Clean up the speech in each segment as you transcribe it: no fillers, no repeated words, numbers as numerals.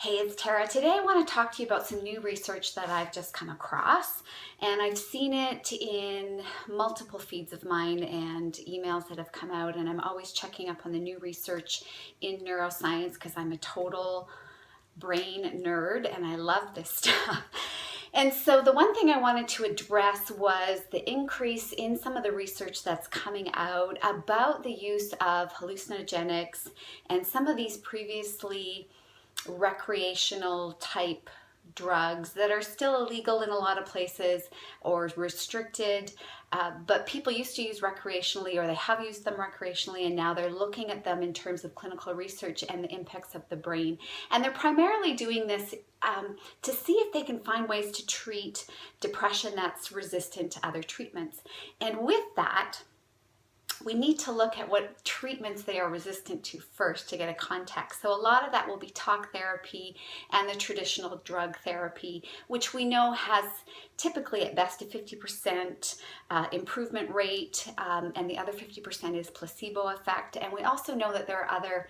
Hey, it's Tara. Today I want to talk to you about some new research that I've just come across, and I've seen it in multiple feeds of mine and emails that have come out, and I'm always checking up on the new research in neuroscience because I'm a total brain nerd and I love this stuff. And so the one thing I wanted to address was the increase in some of the research that's coming out about the use of hallucinogenics and some of these previously recreational type drugs that are still illegal in a lot of places or restricted, but people used to use recreationally, or they have used them recreationally, and now they're looking at them in terms of clinical research and the impacts of the brain. And they're primarily doing this to see if they can find ways to treat depression that's resistant to other treatments. And with that, we need to look at what treatments they are resistant to first to get a context. So a lot of that will be talk therapy and the traditional drug therapy, which we know has typically at best a 50% improvement rate, and the other 50% is placebo effect. And we also know that there are other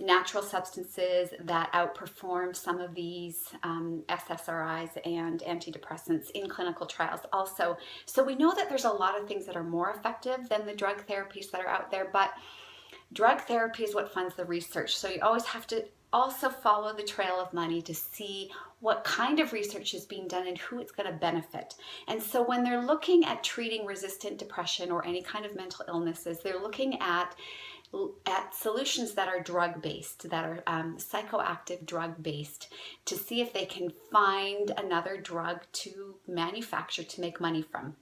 natural substances that outperform some of these SSRIs and antidepressants in clinical trials also. So we know that there's a lot of things that are more effective than the drug therapies that are out there, but drug therapy is what funds the research. So you always have to also follow the trail of money to see what kind of research is being done and who it's going to benefit. And so when they're looking at treating resistant depression or any kind of mental illnesses, they're looking at solutions that are drug-based, that are psychoactive drug-based, to see if they can find another drug to manufacture to make money from.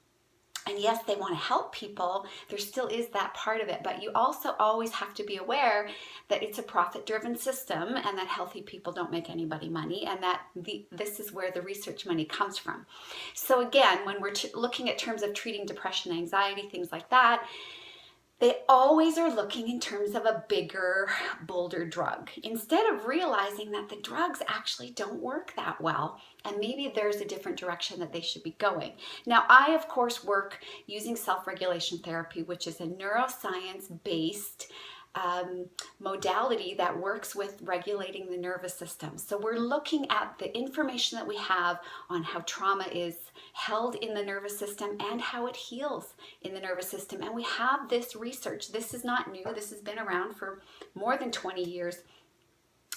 And yes, they want to help people. There still is that part of it, but you also always have to be aware that it's a profit-driven system and that healthy people don't make anybody money, and that this is where the research money comes from. So again, when we're looking at terms of treating depression, anxiety, things like that, they always are looking in terms of a bigger, bolder drug, instead of realizing that the drugs actually don't work that well, and maybe there's a different direction that they should be going. Now, I, of course, work using self-regulation therapy, which is a neuroscience-based modality that works with regulating the nervous system. So we're looking at the information that we have on how trauma is held in the nervous system and how it heals in the nervous system. And we have this research. This is not new. This has been around for more than 20 years.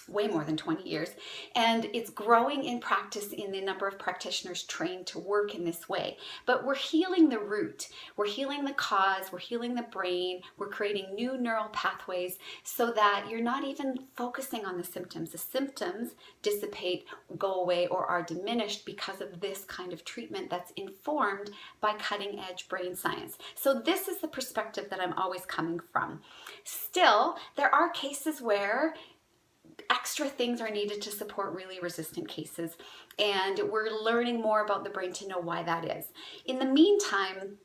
Way more than 20 years, and it's growing in practice in the number of practitioners trained to work in this way. But we're healing the root, we're healing the cause, we're healing the brain, we're creating new neural pathways so that you're not even focusing on the symptoms. The symptoms dissipate, go away, or are diminished because of this kind of treatment that's informed by cutting edge brain science. So this is the perspective that I'm always coming from. Still, there are cases where extra things are needed to support really resistant cases, and we're learning more about the brain to know why that is. In the meantime,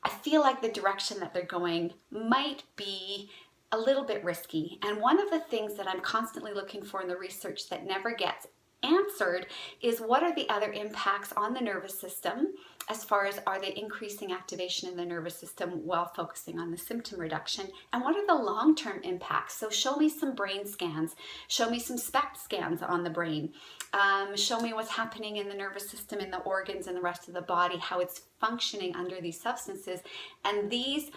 I feel like the direction that they're going might be a little bit risky, and one of the things that I'm constantly looking for in the research that never gets answered is what are the other impacts on the nervous system, as far as are they increasing activation in the nervous system while focusing on the symptom reduction, and what are the long-term impacts? So show me some brain scans, show me some SPECT scans on the brain, show me what's happening in the nervous system, in the organs, and the rest of the body, how it's functioning under these substances. And these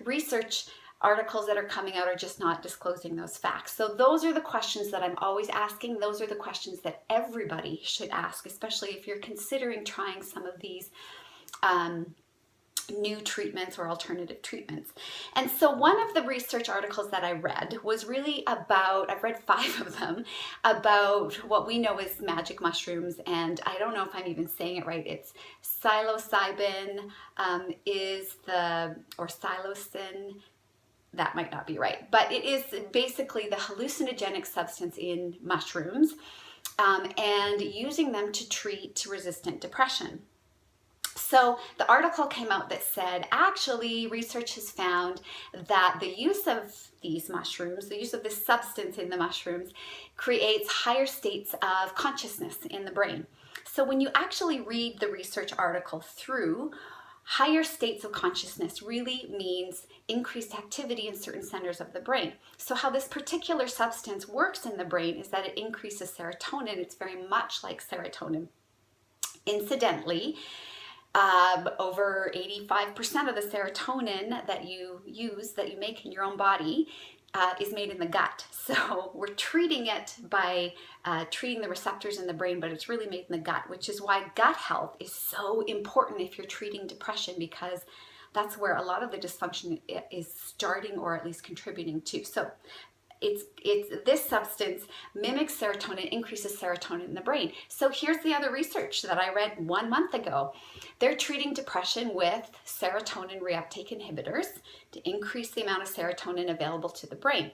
research articles that are coming out are just not disclosing those facts. So those are the questions that I'm always asking. Those are the questions that everybody should ask, especially if you're considering trying some of these new treatments or alternative treatments. And so one of the research articles that I read was really about, I've read 5 of them, about what we know as magic mushrooms, and I don't know if I'm even saying it right. It's psilocybin or psilocin. That might not be right, but it is basically the hallucinogenic substance in mushrooms, and using them to treat resistant depression. So the article came out that said, actually, research has found that the use of these mushrooms, the use of this substance in the mushrooms, creates higher states of consciousness in the brain. So when you actually read the research article through, Higher states of consciousness really means increased activity in certain centers of the brain. So how this particular substance works in the brain is that it increases serotonin. It's very much like serotonin. Incidentally, over 85% of the serotonin that you use, that you make in your own body, is made in the gut. So we're treating it by treating the receptors in the brain, but it's really made in the gut, which is why gut health is so important if you're treating depression, because that's where a lot of the dysfunction is starting, or at least contributing to. So it's this substance mimics serotonin, increases serotonin in the brain. So here's the other research that I read 1 month ago. They're treating depression with serotonin reuptake inhibitors to increase the amount of serotonin available to the brain.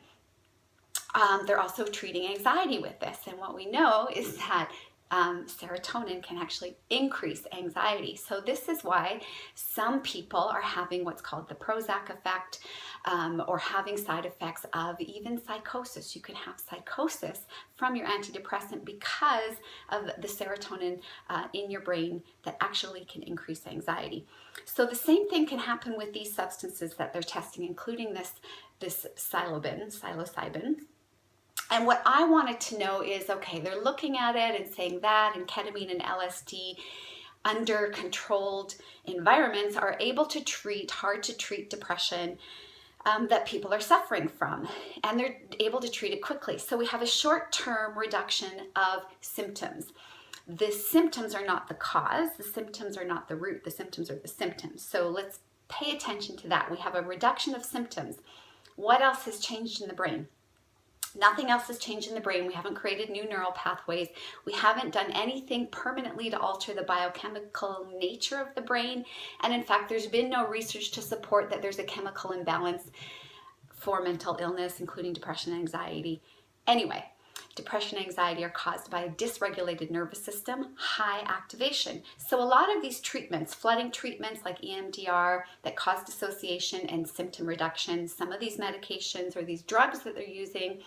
They're also treating anxiety with this, and what we know is that serotonin can actually increase anxiety. So this is why some people are having what's called the Prozac effect, or having side effects of even psychosis. You can have psychosis from your antidepressant because of the serotonin in your brain that actually can increase anxiety. So the same thing can happen with these substances that they're testing, including this psilocybin. And what I wanted to know is, okay, they're looking at it and saying that, and ketamine and LSD under controlled environments are able to treat hard to treat depression that people are suffering from, and they're able to treat it quickly. So we have a short-term reduction of symptoms. The symptoms are not the cause, the symptoms are not the root, the symptoms are the symptoms. So let's pay attention to that. We have a reduction of symptoms. What else has changed in the brain? Nothing else has changed in the brain. We haven't created new neural pathways. We haven't done anything permanently to alter the biochemical nature of the brain. And in fact, there's been no research to support that there's a chemical imbalance for mental illness, including depression and anxiety. Anyway, depression and anxiety are caused by a dysregulated nervous system, high activation. So a lot of these treatments, flooding treatments like EMDR that cause dissociation and symptom reduction, some of these medications or these drugs that they're using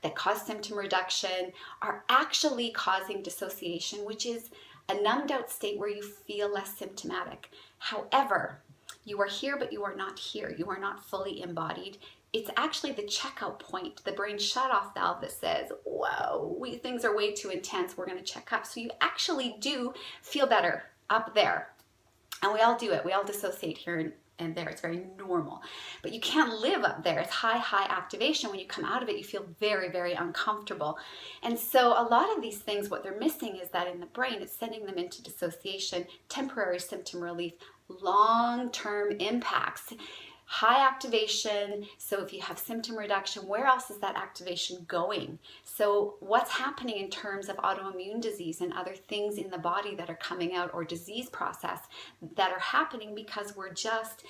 that cause symptom reduction are actually causing dissociation, which is a numbed out state where you feel less symptomatic. However, you are here, but you are not here. You are not fully embodied. It's actually the checkout point, the brain shut-off valve that says, whoa, things are way too intense, we're gonna check up. So you actually do feel better up there. And we all do it, we all dissociate here and there, it's very normal. But you can't live up there, it's high activation. When you come out of it, you feel very, very uncomfortable. And so a lot of these things, what they're missing is that in the brain, it's sending them into dissociation, temporary symptom relief, long-term impacts. High activation, so if you have symptom reduction, where else is that activation going? So what's happening in terms of autoimmune disease and other things in the body that are coming out, or disease process that are happening because we're just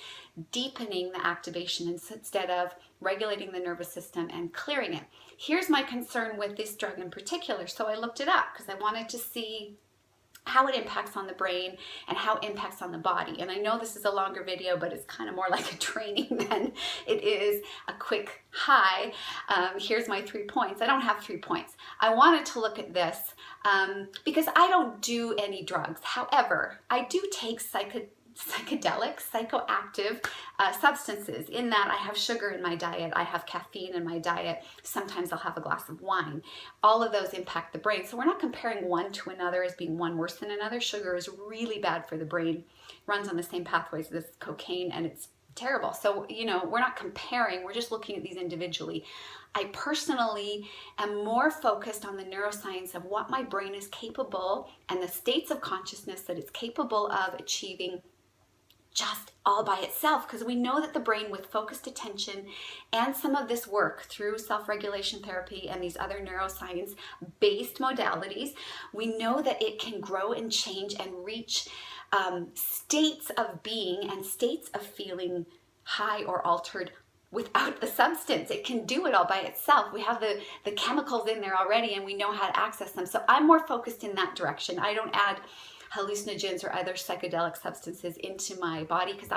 deepening the activation instead of regulating the nervous system and clearing it. Here's my concern with this drug in particular. So I looked it up because I wanted to see how it impacts on the brain and how it impacts on the body. And I know this is a longer video, but it's kind of more like a training than it is a quick hi. Here's my 3 points. I don't have 3 points. I wanted to look at this because I don't do any drugs. However, I do take psychedelics, psychoactive substances, in that I have sugar in my diet, I have caffeine in my diet, sometimes I'll have a glass of wine. All of those impact the brain. So we're not comparing one to another as being one worse than another. Sugar is really bad for the brain, runs on the same pathways as cocaine, and it's terrible. So, you know, we're not comparing, we're just looking at these individually. I personally am more focused on the neuroscience of what my brain is capable and the states of consciousness that it's capable of achieving just all by itself, because we know that the brain, with focused attention and some of this work through self-regulation therapy and these other neuroscience based modalities, we know that it can grow and change and reach states of being and states of feeling high or altered without the substance. It can do it all by itself. We have the chemicals in there already and we know how to access them. So I'm more focused in that direction. I don't add hallucinogens or other psychedelic substances into my body because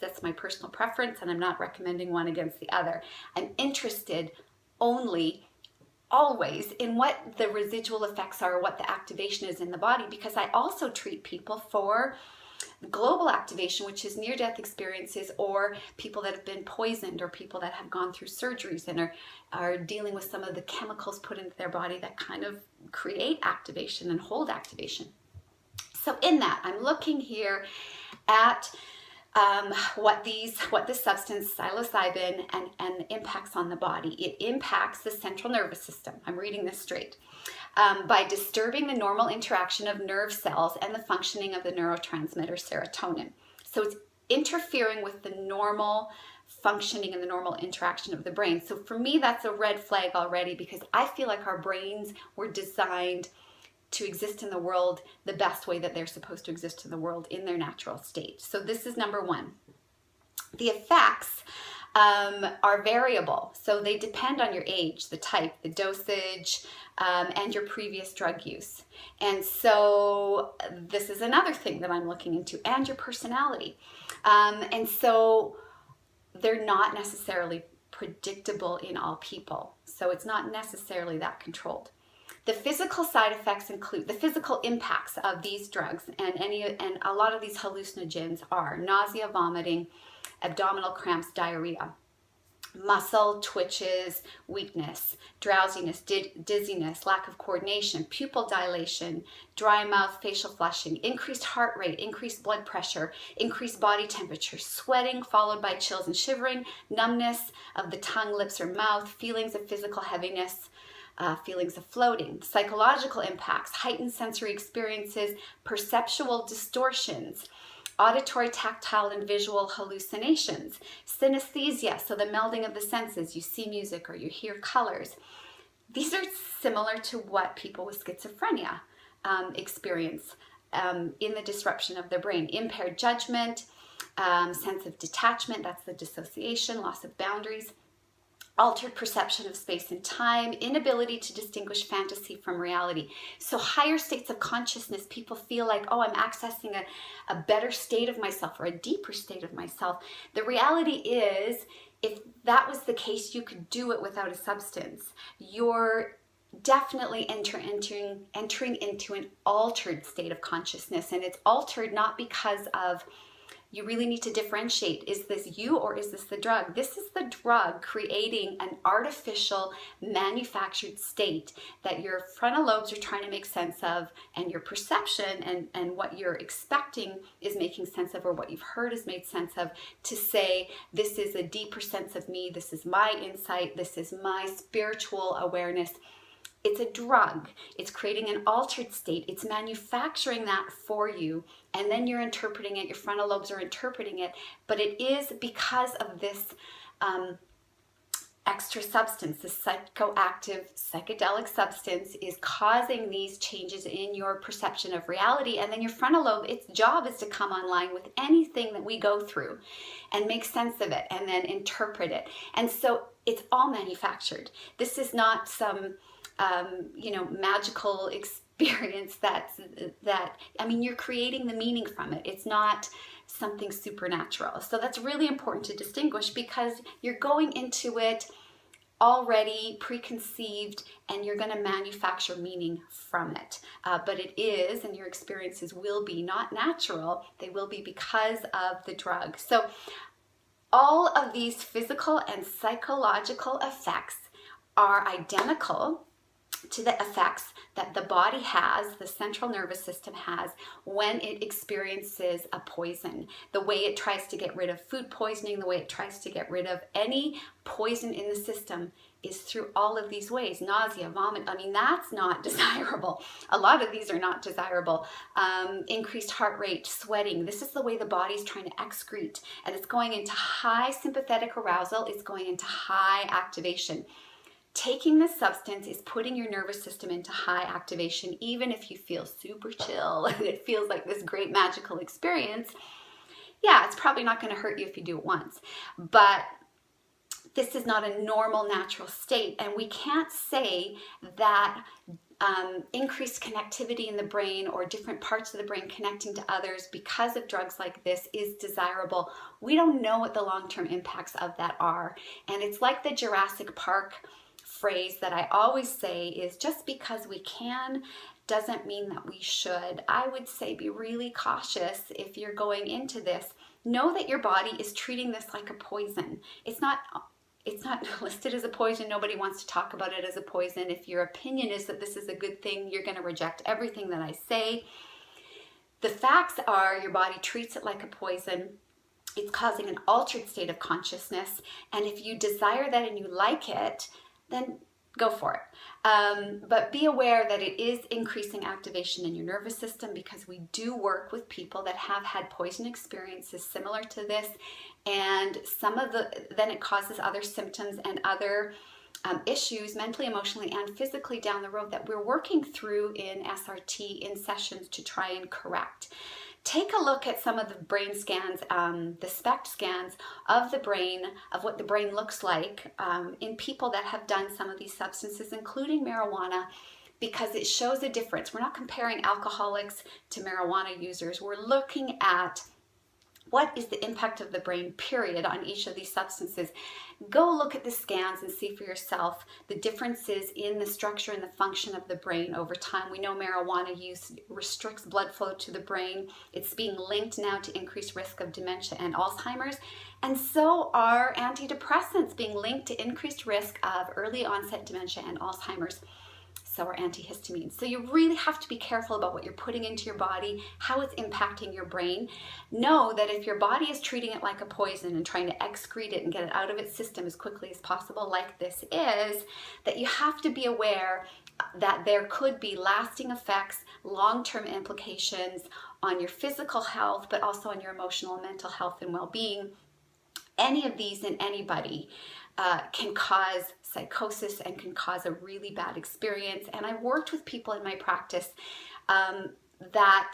that's my personal preference, and I'm not recommending one against the other. I'm interested only, always, in what the residual effects are, what the activation is in the body, because I also treat people for global activation, which is near-death experiences, or people that have been poisoned, or people that have gone through surgeries and are dealing with some of the chemicals put into their body that kind of create activation and hold activation. So in that, I'm looking here at what this substance psilocybin and impacts on the body. It impacts the central nervous system. I'm reading this straight. By disturbing the normal interaction of nerve cells and the functioning of the neurotransmitter serotonin. So it's interfering with the normal functioning and the normal interaction of the brain. So for me, that's a red flag already, because I feel like our brains were designed to exist in the world the best way that they're supposed to exist in the world in their natural state. So this is number one. The effects are variable. So they depend on your age, the type, the dosage, and your previous drug use. And so this is another thing that I'm looking into, and your personality. And so they're not necessarily predictable in all people. So it's not necessarily that controlled. The physical side effects include the physical impacts of these drugs, and a lot of these hallucinogens are nausea, vomiting, abdominal cramps, diarrhea, muscle twitches, weakness, drowsiness, dizziness, lack of coordination, pupil dilation, dry mouth, facial flushing, increased heart rate, increased blood pressure, increased body temperature, sweating followed by chills and shivering, numbness of the tongue, lips, or mouth, feelings of physical heaviness, feelings of floating, psychological impacts, heightened sensory experiences, perceptual distortions, auditory, tactile, and visual hallucinations, synesthesia, so the melding of the senses, you see music or you hear colors. These are similar to what people with schizophrenia experience in the disruption of their brain. Impaired judgment, sense of detachment, that's the dissociation, loss of boundaries, altered perception of space and time, inability to distinguish fantasy from reality. So higher states of consciousness, people feel like, oh, I'm accessing a better state of myself or a deeper state of myself. The reality is, if that was the case, you could do it without a substance. You're definitely entering into an altered state of consciousness, and it's altered not because of, you really need to differentiate, is this you or is this the drug? This is the drug creating an artificial manufactured state that your frontal lobes are trying to make sense of, and your perception and what you're expecting is making sense of, or what you've heard is made sense of, to say, this is a deeper sense of me, this is my insight, this is my spiritual awareness. It's a drug. It's creating an altered state. It's manufacturing that for you, and then you're interpreting it. Your frontal lobes are interpreting it, but it is because of this extra substance, this psychoactive psychedelic substance is causing these changes in your perception of reality. And then your frontal lobe, its job is to come online with anything that we go through and make sense of it and then interpret it. And so it's all manufactured. This is not some magical experience you're creating the meaning from it. It's not something supernatural. So that's really important to distinguish, because you're going into it already preconceived and you're going to manufacture meaning from it. But it is, and your experiences will be not natural. They will be because of the drug. So all of these physical and psychological effects are identical to the effects that the body has, the central nervous system has, when it experiences a poison. The way it tries to get rid of food poisoning, the way it tries to get rid of any poison in the system is through all of these ways. Nausea, vomit, that's not desirable. A lot of these are not desirable. Increased heart rate, sweating. This is the way the body's trying to excrete, and it's going into high sympathetic arousal. It's going into high activation. Taking this substance is putting your nervous system into high activation, even if you feel super chill and it feels like this great magical experience. Yeah, it's probably not going to hurt you if you do it once, but this is not a normal, natural state. And we can't say that increased connectivity in the brain or different parts of the brain connecting to others because of drugs like this is desirable. We don't know what the long-term impacts of that are. And it's like the Jurassic Park phrase that I always say is, just because we can doesn't mean that we should. I would say be really cautious if you're going into this. Know that your body is treating this like a poison. It's not listed as a poison. Nobody wants to talk about it as a poison. If your opinion is that this is a good thing, you're going to reject everything that I say. The facts are your body treats it like a poison. It's causing an altered state of consciousness. And if you desire that and you like it, then go for it. But be aware that it is increasing activation in your nervous system, because we do work with people that have had poison experiences similar to this. And then it causes other symptoms and other issues mentally, emotionally, and physically down the road that we're working through in SRT in sessions to try and correct. Take a look at some of the brain scans, the SPECT scans of the brain, of what the brain looks like in people that have done some of these substances, including marijuana, because it shows a difference. We're not comparing alcoholics to marijuana users. We're looking at what is the impact of the brain, period, on each of these substances. Go look at the scans and see for yourself the differences in the structure and the function of the brain over time. We know marijuana use restricts blood flow to the brain. It's being linked now to increased risk of dementia and Alzheimer's. And so are antidepressants being linked to increased risk of early onset dementia and Alzheimer's. So are antihistamines. So you really have to be careful about what you're putting into your body, how it's impacting your brain. Know that if your body is treating it like a poison and trying to excrete it and get it out of its system as quickly as possible, like this is, that you have to be aware that there could be lasting effects, long-term implications on your physical health, but also on your emotional and mental health and well-being. Any of these in anybody can cause psychosis and can cause a really bad experience. And I've worked with people in my practice that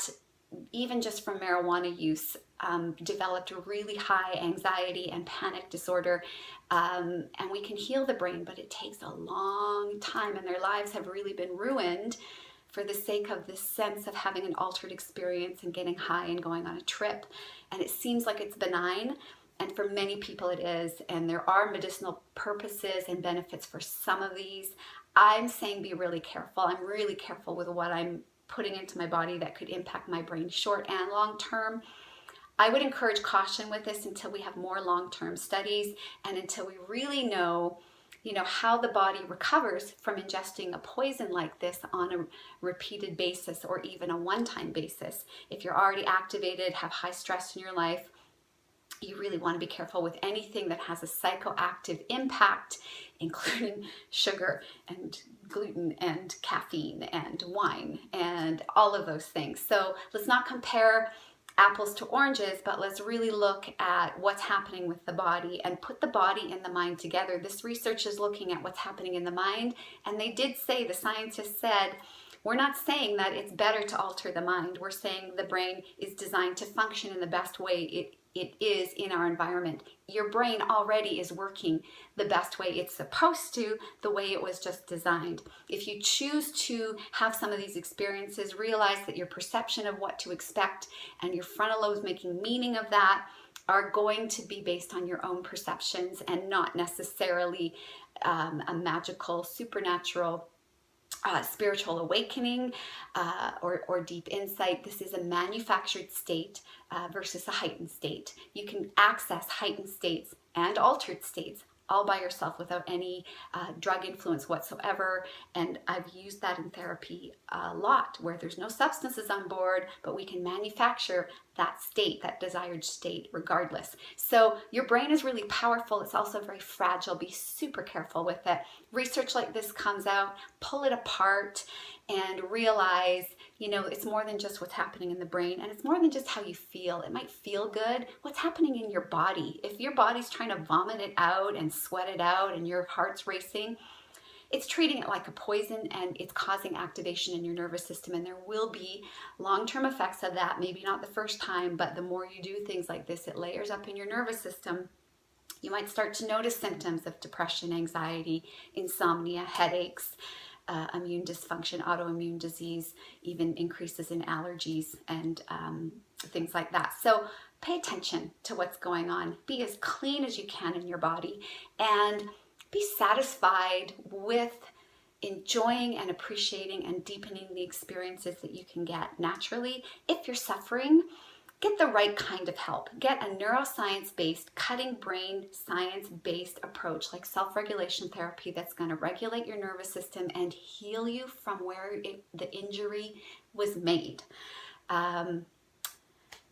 even just from marijuana use developed a really high anxiety and panic disorder. And we can heal the brain, but it takes a long time, and their lives have really been ruined for the sake of this sense of having an altered experience and getting high and going on a trip. And it seems like it's benign, and for many people it is, and there are medicinal purposes and benefits for some of these. I'm saying be really careful. I'm really careful with what I'm putting into my body that could impact my brain short and long term. I would encourage caution with this until we have more long-term studies and until we really know, how the body recovers from ingesting a poison like this on a repeated basis or even a one-time basis. If you're already activated, have high stress in your life, you really want to be careful with anything that has a psychoactive impact, including sugar and gluten and caffeine and wine and all of those things. So let's not compare apples to oranges, but let's really look at what's happening with the body and put the body and the mind together. This research is looking at what's happening in the mind, and they did say, the scientists said, we're not saying that it's better to alter the mind. We're saying the brain is designed to function in the best way it is in our environment. Your brain already is working the best way it's supposed to, the way it was just designed. If you choose to have some of these experiences, realize that your perception of what to expect and your frontal lobes making meaning of that are going to be based on your own perceptions and not necessarily a magical, supernatural spiritual awakening or deep insight. This is a manufactured state versus a heightened state. You can access heightened states and altered states all by yourself without any drug influence whatsoever. And I've used that in therapy a lot, where there's no substances on board, but we can manufacture that state, that desired state, regardless. So your brain is really powerful. It's also very fragile. Be super careful with it. Research like this comes out, pull it apart, and realize, it's more than just what's happening in the brain, and it's more than just how you feel. It might feel good. What's happening in your body? If your body's trying to vomit it out and sweat it out and your heart's racing, it's treating it like a poison, and it's causing activation in your nervous system, and there will be long-term effects of that. Maybe not the first time, but the more you do things like this, it layers up in your nervous system. You might start to notice symptoms of depression, anxiety, insomnia, headaches, immune dysfunction, autoimmune disease, even increases in allergies and things like that. So pay attention to what's going on. Be as clean as you can in your body, and be satisfied with enjoying and appreciating and deepening the experiences that you can get naturally. If you're suffering, get the right kind of help. Get a neuroscience-based, cutting brain science-based approach like self-regulation therapy that's going to regulate your nervous system and heal you from where the injury was made.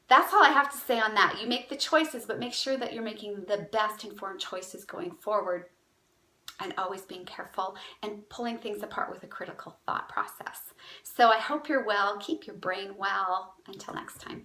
That's all I have to say on that. You make the choices, but make sure that you're making the best informed choices going forward, and always being careful and pulling things apart with a critical thought process. So I hope you're well. Keep your brain well. Until next time.